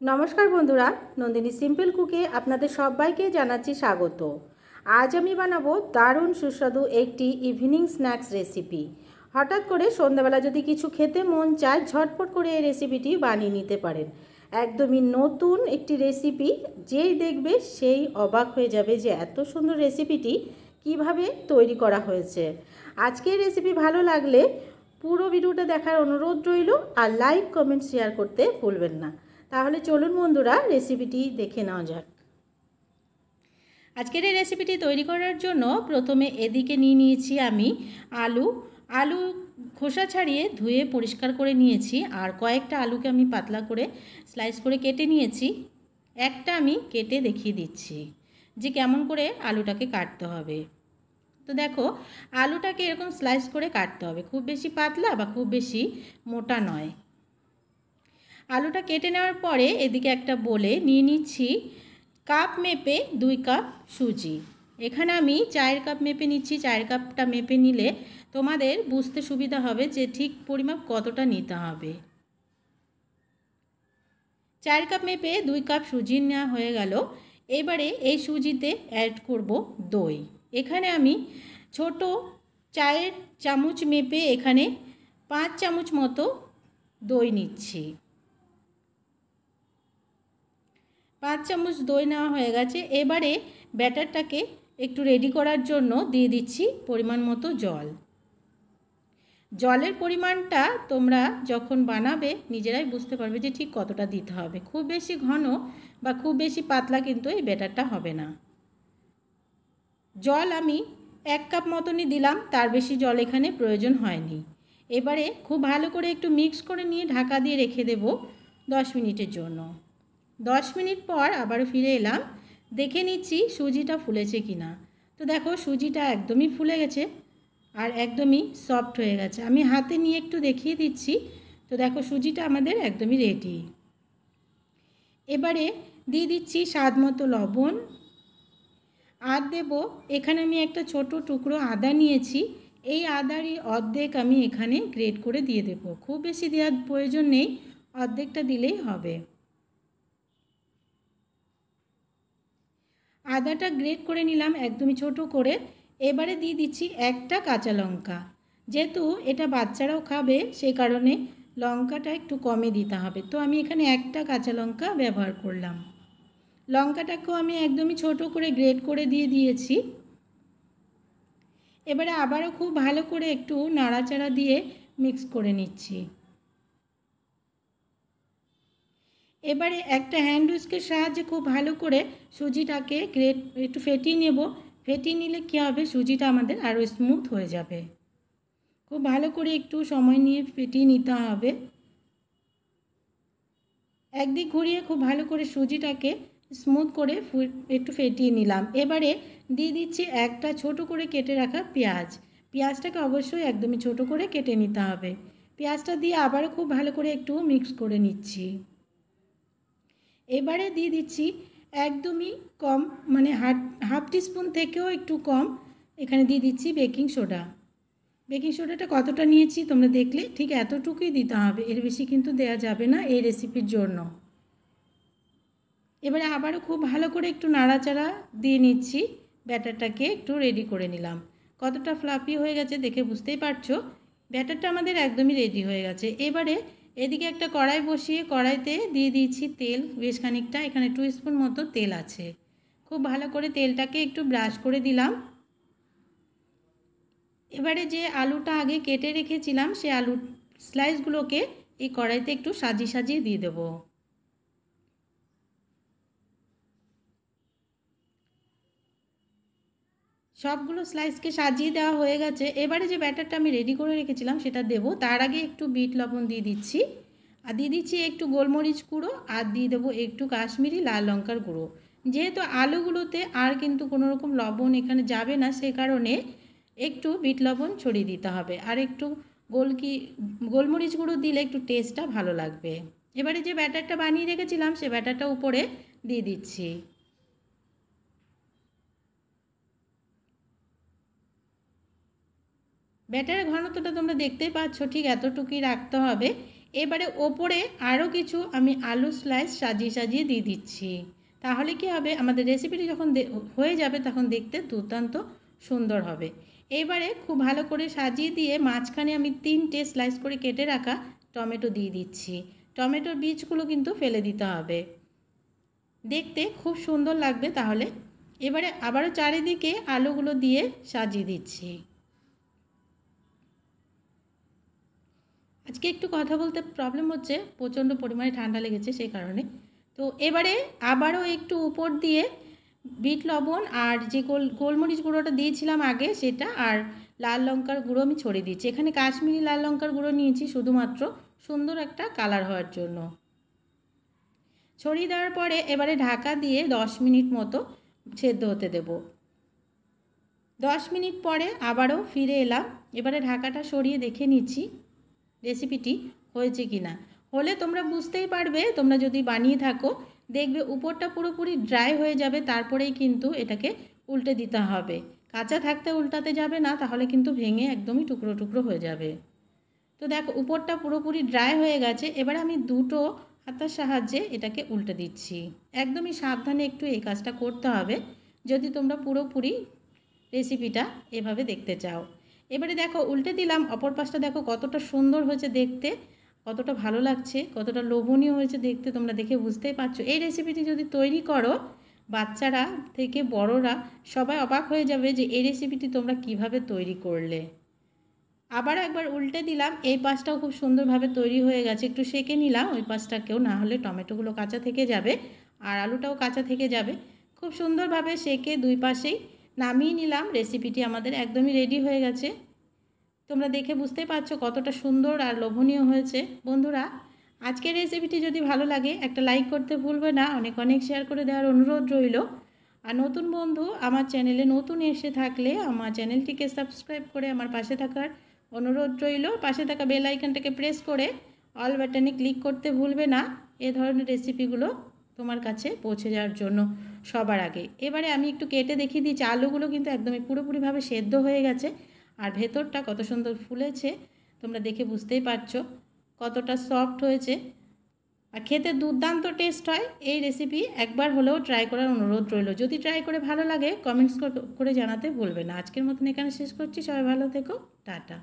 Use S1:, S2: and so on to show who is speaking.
S1: নমস্কার বন্ধুরা, নন্দিনী সিম্পল কুকে আপনাদের সবাইকে জানাচ্ছি স্বাগত। আজ আমি বানাবো দারুণ সুস্বাদু একটি ইভিনিং স্ন্যাক্স রেসিপি। হঠাৎ করে সন্ধ্যাবেলা যদি কিছু খেতে মন চায়, ঝটপট করে এই রেসিপিটি বানিয়ে নিতে পারেন। একদমই নতুন একটি রেসিপি, যেই দেখবে সেই অবাক হয়ে যাবে যে এত সুন্দর রেসিপিটি কিভাবে তৈরি করা হয়েছে। আজকের রেসিপি ভালো লাগলে পুরো ভিডিওটা দেখার অনুরোধ রইল, আর লাইক কমেন্ট শেয়ার করতে ভুলবেন না। তাহলে চলুন বন্ধুরা, রেসিপিটি দেখে নেওয়া যাক। আজকের এই রেসিপিটি তৈরি করার জন্য প্রথমে এদিকে নিয়ে নিয়েছি আমি আলু খোসা ছাড়িয়ে ধুয়ে পরিষ্কার করে নিয়েছি। আর কয়েকটা আলুকে আমি পাতলা করে স্লাইস করে কেটে নিয়েছি। একটা আমি কেটে দেখিয়ে দিচ্ছি যে কেমন করে আলুটাকে কাটতে হবে। তো দেখো, আলুটাকে এরকম স্লাইস করে কাটতে হবে, খুব বেশি পাতলা বা খুব বেশি মোটা নয়। আলুটা কেটে নেওয়ার পরে এদিকে একটা বলে নিয়ে নিচ্ছি কাপ মেপে 2 কাপ সুজি। এখানে আমি 4 কাপ মেপে নিচ্ছি। 4 কাপটা মেপে নিলে তোমাদের বুঝতে সুবিধা হবে যে ঠিক পরিমাপ কতটা নিতে হবে। 4 কাপ মেপে 2 কাপ সুজি নেওয়া হয়ে গেল। এবারে এই সুজিতে অ্যাড করব দই। এখানে আমি ছোট চায়ের চামচ মেপে এখানে 5 চামচ মতো দই নিচ্ছি। 5 চামচ দই নেওয়া হয়ে গেছে। এবারে ব্যাটারটাকে একটু রেডি করার জন্য দিয়ে দিচ্ছি পরিমাণ মতো জল। জলের পরিমাণটা তোমরা যখন বানাবে নিজেরাই বুঝতে পারবে যে ঠিক কতটা দিতে হবে। খুব বেশি ঘন বা খুব বেশি পাতলা কিন্তু এই ব্যাটারটা হবে না। জল আমি 1 কাপ মতনই দিলাম, তার বেশি জল এখানে প্রয়োজন হয়নি। এবারে খুব ভালো করে একটু মিক্স করে নিয়ে ঢাকা দিয়ে রেখে দেব 10 মিনিটের জন্য। 10 মিনিট পর আবারও ফিরে এলাম, দেখে নিচ্ছি সুজিটা ফুলেছে কি না। তো দেখো, সুজিটা একদমই ফুলে গেছে আর একদমই সফট হয়ে গেছে। আমি হাতে নিয়ে একটু দেখিয়ে দিচ্ছি। তো দেখো, সুজিটা আমাদের একদমই রেডি। এবারে দিয়ে দিচ্ছি স্বাদ মতো লবণ। আর দেব এখানে আমি একটা ছোট টুকরো আদা নিয়েছি। এই আদারই অর্ধেক আমি এখানে গ্রেট করে দিয়ে দেব। খুব বেশি দেওয়ার প্রয়োজন নেই, অর্ধেকটা দিলেই হবে। আদাটা গ্রেট করে নিলাম একদমই ছোট করে। এবারে দিয়ে দিচ্ছি একটা কাঁচা লঙ্কা। যেহেতু এটা বাচ্চারাও খাবে, সেই কারণে লঙ্কাটা একটু কমে দিতে হবে। তো আমি এখানে একটা কাঁচা লঙ্কা ব্যবহার করলাম। লঙ্কাটাকেও আমি একদমই ছোট করে গ্রেট করে দিয়ে দিয়েছি। এবারে আবারও খুব ভালো করে একটু নাড়াচাড়া দিয়ে মিক্স করে নিচ্ছি। এবারে একটা হ্যান্ড উইস্কের সাহায্যে খুব ভালো করে সুজিটাকে একটু ফেটিয়ে নেব। ফেটিয়ে নিলে কী হবে, সুজিটা আমাদের আরও স্মুথ হয়ে যাবে। খুব ভালো করে একটু সময় নিয়ে ফেটিয়ে নিতে হবে। একদিক ঘুরিয়ে খুব ভালো করে সুজিটাকে স্মুথ করে একটু ফেটিয়ে নিলাম। এবারে দিয়ে দিচ্ছি একটা ছোট করে কেটে রাখা পেঁয়াজ। পেঁয়াজটাকে অবশ্যই একদমই ছোট করে কেটে নিতে হবে। পেঁয়াজটা দিয়ে আবারও খুব ভালো করে একটু মিক্স করে নিচ্ছি। এবারে দিয়ে দিচ্ছি একদমই কম, মানে হাফ টিস্পুন থেকেও একটু কম এখানে দিয়ে দিচ্ছি বেকিং সোডা। বেকিং সোডাটা কতটা নিয়েছি তোমরা দেখলে ঠিক এতটুকুই দিতে হবে, এর বেশি কিন্তু দেয়া যাবে না এই রেসিপির জন্য। এবারে আবারও খুব ভালো করে একটু নাড়াচাড়া দিয়ে নিচ্ছি। ব্যাটারটাকে একটু রেডি করে নিলাম। কতটা ফ্লাফি হয়ে গেছে দেখে বুঝতেই পারছো। ব্যাটারটা আমাদের একদমই রেডি হয়ে গেছে। এবারে এদিকে একটা কড়াই বসিয়ে কড়াইতে দিয়ে দিয়েছি তেল বেশ খানিকটা। এখানে 2 স্পুন মতো তেল আছে। খুব ভালো করে তেলটাকে একটু ব্রাশ করে দিলাম। এবারে যে আলুটা আগে কেটে রেখেছিলাম সেই আলুর স্লাইসগুলোকে এই কড়াইতে একটু সাজিয়ে সাজিয়ে দিয়ে দেবো। সবগুলো স্লাইসকে সাজিয়ে দেওয়া হয়ে গেছে। এবারে যে ব্যাটারটা আমি রেডি করে রেখেছিলাম সেটা দেবো। তার আগে একটু বিট লবণ দিয়ে দিচ্ছি, আর দিয়ে দিচ্ছি একটু গোলমরিচ গুঁড়ো, আর দিয়ে দেবো একটু কাশ্মীরি লাল লঙ্কার গুঁড়ো। যেহেতু আলুগুলোতে আর কিন্তু কোনো রকম লবণ এখানে যাবে না, সে কারণে একটু বিট লবণ ছড়িয়ে দিতে হবে। আর একটু গোলমরিচ গুঁড়ো দিলে একটু টেস্টটা ভালো লাগবে। এবারে যে ব্যাটারটা বানিয়ে রেখেছিলাম সে ব্যাটারটা উপরে দিয়ে দিচ্ছি। ব্যাটারের ঘনত্বটা তোমরা দেখতেই পাচ্ছ, ঠিক এতটুকুই রাখতে হবে। এবারে ওপরে আরও কিছু আমি আলু স্লাইস সাজিয়ে সাজিয়ে দিয়ে দিচ্ছি। তাহলে কি হবে, আমাদের রেসিপিটি যখন হয়ে যাবে তখন দেখতে দুর্দান্ত সুন্দর হবে। এবারে খুব ভালো করে সাজিয়ে দিয়ে মাঝখানে আমি 3টে স্লাইস করে কেটে রাখা টমেটো দিয়ে দিচ্ছি। টমেটোর বীজগুলো কিন্তু ফেলে দিতে হবে, দেখতে খুব সুন্দর লাগবে তাহলে। এবারে আবারও চারিদিকে আলুগুলো দিয়ে সাজিয়ে দিচ্ছি। আজকে একটু কথা বলতে প্রবলেম হচ্ছে, প্রচণ্ড পরিমাণে ঠান্ডা লেগেছে সেই কারণে। তো এবারে আবারও একটু উপর দিয়ে বিট লবণ আর যে গোলমরিচ গুঁড়োটা দিয়েছিলাম আগে সেটা, আর লাল লঙ্কার গুঁড়ো আমি ছড়িয়ে দিচ্ছি। এখানে কাশ্মীরি লাল লঙ্কার গুঁড়ো নিয়েছি শুধুমাত্র সুন্দর একটা কালার হওয়ার জন্য। ছড়িয়ে দেওয়ার পরে এবারে ঢাকা দিয়ে 10 মিনিট মতো সেদ্ধ হতে দেব। 10 মিনিট পরে আবারও ফিরে এলাম। এবারে ঢাকাটা সরিয়ে দেখে নিচ্ছি রেসিপিটি হয়েছে কি না। হলে তোমরা বুঝতেই পারবে, তোমরা যদি বানিয়ে থাকো দেখবে উপরটা পুরোপুরি ড্রাই হয়ে যাবে, তারপরেই কিন্তু এটাকে উল্টে দিতে হবে। কাঁচা থাকতে উল্টাতে যাবে না, তাহলে কিন্তু ভেঙে একদমই টুকরো টুকরো হয়ে যাবে। তো দেখো উপরটা পুরোপুরি ড্রাই হয়ে গেছে। এবার আমি দুটো হাতার সাহায্যে এটাকে উল্টে দিচ্ছি। একদমই সাবধানে একটু এই কাজটা করতে হবে যদি তোমরা পুরোপুরি রেসিপিটা এভাবে দেখতে চাও। এবারে দেখো উল্টে দিলাম, অপর পাশটা দেখো কতটা সুন্দর হয়েছে দেখতে, কতটা ভালো লাগছে, কতটা লোভনীয় হয়েছে দেখতে, তোমরা দেখে বুঝতেই পারছো। এই রেসিপিটি যদি তৈরি করো বাচ্চারা থেকে বড়রা সবাই অবাক হয়ে যাবে যে এই রেসিপিটি তোমরা কিভাবে তৈরি করলে। আবার একবার উল্টে দিলাম, এই পাশটাও খুব সুন্দরভাবে তৈরি হয়ে গেছে। একটু সেঁকে নিলাম ওই পাশটাকেও, না হলে টমেটোগুলো কাঁচা থেকে যাবে আর আলুটাও কাঁচা থেকে যাবে। খুব সুন্দরভাবে সেঁকে দুই পাশেই নামিয়ে নিলাম। রেসিপিটি আমাদের একদমই রেডি হয়ে গেছে। তোমরা দেখে বুঝতে পারছো কতটা সুন্দর আর লোভনীয় হয়েছে। বন্ধুরা, আজকের রেসিপিটি যদি ভালো লাগে একটা লাইক করতে ভুলবে না, অনেক অনেক শেয়ার করে দেওয়ার অনুরোধ রইল। আর নতুন বন্ধু আমার চ্যানেলে নতুন এসে থাকলে আমার চ্যানেলটিকে সাবস্ক্রাইব করে আমার পাশে থাকার অনুরোধ রইল। পাশে থাকা বেল আইকনটাকে প্রেস করে অল বাটনে ক্লিক করতে ভুলবে না, এ ধরনের রেসিপিগুলো তোমার কাছে পৌঁছে যাওয়ার জন্য সবার আগে। এবারে আমি একটু কেটে দেখিয়ে দিচ্ছি, আলুগুলো কিন্তু একদমই পুরোপুরিভাবে সেদ্ধ হয়ে গেছে আর ভেতরটা কত সুন্দর ফুলেছে, তোমরা দেখে বুঝতেই পারছো কতটা সফট হয়েছে। আর খেতে দুর্দান্ত টেস্ট হয় এই রেসিপি। একবার হলেও ট্রাই করার অনুরোধ রইল। যদি ট্রাই করে ভালো লাগে কমেন্টস করে জানাতে ভুলবে না। আজকের মতন এখানে শেষ করছি। সবাই ভালো থেকো, টাটা।